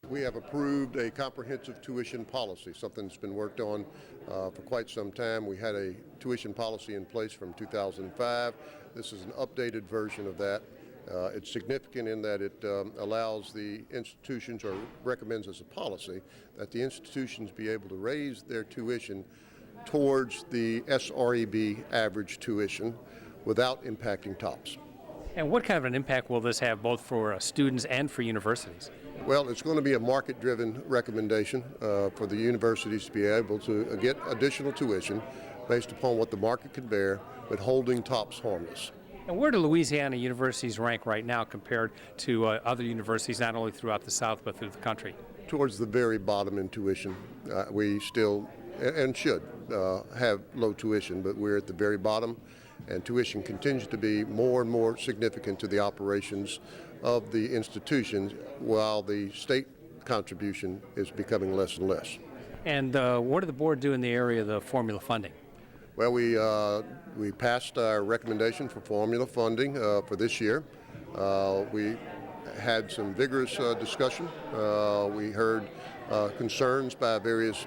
We have approved a comprehensive tuition policy, something that's been worked on for quite some time. We had a tuition policy in place from 2005. This is an updated version of that. It's significant in that it allows the institutions, or recommends as a policy, that the institutions be able to raise their tuition towards the SREB average tuition without impacting TOPS. And what kind of an impact will this have both for students and for universities? Well, it's going to be a market-driven recommendation for the universities to be able to get additional tuition based upon what the market can bear, but holding TOPS harmless. And where do Louisiana universities rank right now compared to other universities, not only throughout the South, but through the country? Towards the very bottom in tuition. We still, and should, have low tuition, but we're at the very bottom, and tuition continues to be more and more significant to the operations of the institutions, while the state contribution is becoming less and less. And what did the board do in the area of the formula funding? Well, we passed our recommendation for formula funding for this year. We had some vigorous discussion. We heard concerns by various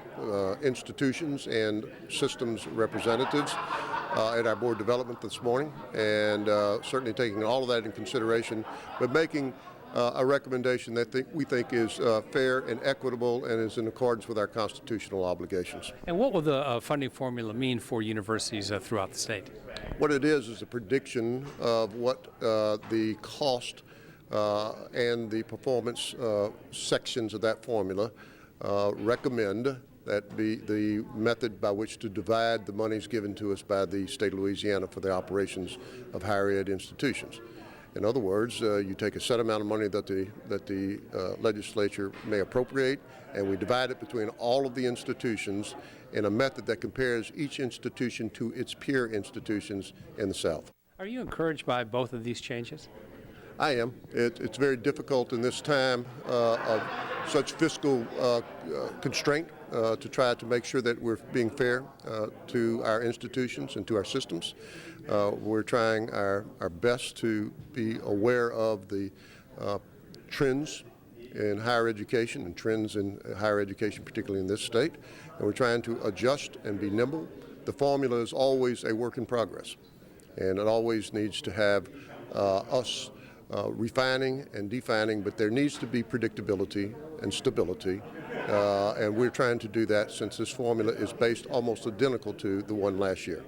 institutions and systems representatives at our board development this morning, and certainly taking all of that in consideration, but making a recommendation that we think is fair and equitable and is in accordance with our constitutional obligations. And what will the funding formula mean for universities throughout the state? What it is a prediction of what the cost and the performance sections of that formula recommend that be the method by which to divide the monies given to us by the state of Louisiana for the operations of higher ed institutions. In other words, you take a set amount of money that the legislature may appropriate, and we divide it between all of the institutions in a method that compares each institution to its peer institutions in the South. Are you encouraged by both of these changes? I am. It's very difficult in this time of such fiscal constraint to try to make sure that we're being fair to our institutions and to our systems. We're trying our best to be aware of the trends in higher education and trends in higher education, particularly in this state, and we're trying to adjust and be nimble. The formula is always a work in progress, and it always needs to have us refining and defining, but there needs to be predictability and stability, and we're trying to do that since this formula is based almost identical to the one last year.